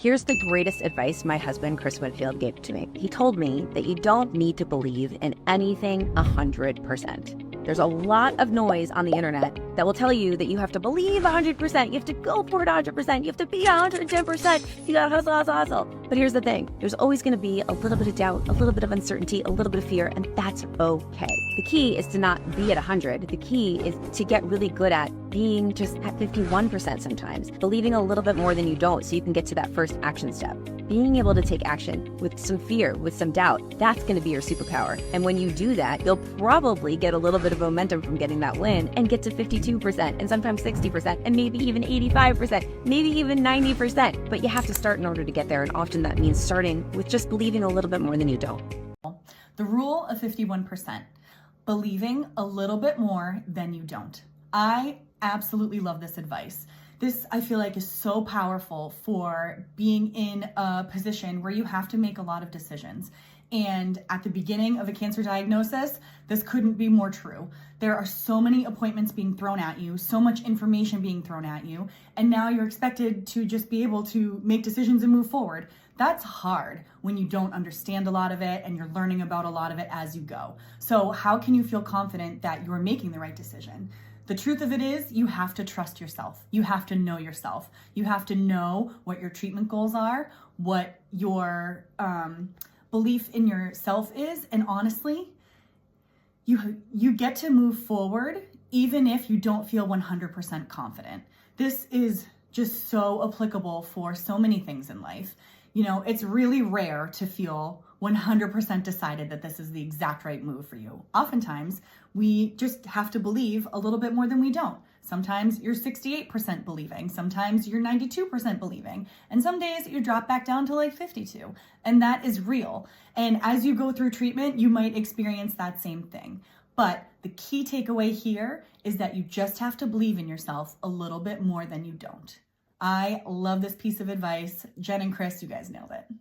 Here's the greatest advice my husband, Chris Winfield, gave to me. He told me that you don't need to believe in anything 100%. There's a lot of noise on the internet that will tell you that you have to believe 100%, you have to go for it 100%, you have to be 110%, you gotta hustle, hustle, hustle. But here's the thing, there's always gonna be a little bit of doubt, a little bit of uncertainty, a little bit of fear, and that's okay. The key is to not be at 100. The key is to get really good at being just at 51% sometimes, believing a little bit more than you don't so you can get to that first action step. Being able to take action with some fear, with some doubt, that's gonna be your superpower. And when you do that, you'll probably get a little bit of momentum from getting that win and get to 52% and sometimes 60% and maybe even 85%, maybe even 90%. But you have to start in order to get there. And often that means starting with just believing a little bit more than you don't. The rule of 51%, believing a little bit more than you don't. I absolutely love this advice. This, I feel like, is so powerful for being in a position where you have to make a lot of decisions. And at the beginning of a cancer diagnosis, this couldn't be more true. There are so many appointments being thrown at you, so much information being thrown at you, and now you're expected to just be able to make decisions and move forward. That's hard when you don't understand a lot of it and you're learning about a lot of it as you go. So how can you feel confident that you're making the right decision? The truth of it is you have to trust yourself. You have to know yourself. You have to know what your treatment goals are, what your belief in yourself is. And honestly, you get to move forward even if you don't feel 100% confident. This is just so applicable for so many things in life. You know, it's really rare to feel 100% decided that this is the exact right move for you. Oftentimes, we just have to believe a little bit more than we don't. Sometimes you're 68% believing, sometimes you're 92% believing, and some days you drop back down to like 52, and that is real. And as you go through treatment, you might experience that same thing. But the key takeaway here is that you just have to believe in yourself a little bit more than you don't. I love this piece of advice. Jen and Chris, you guys nailed it.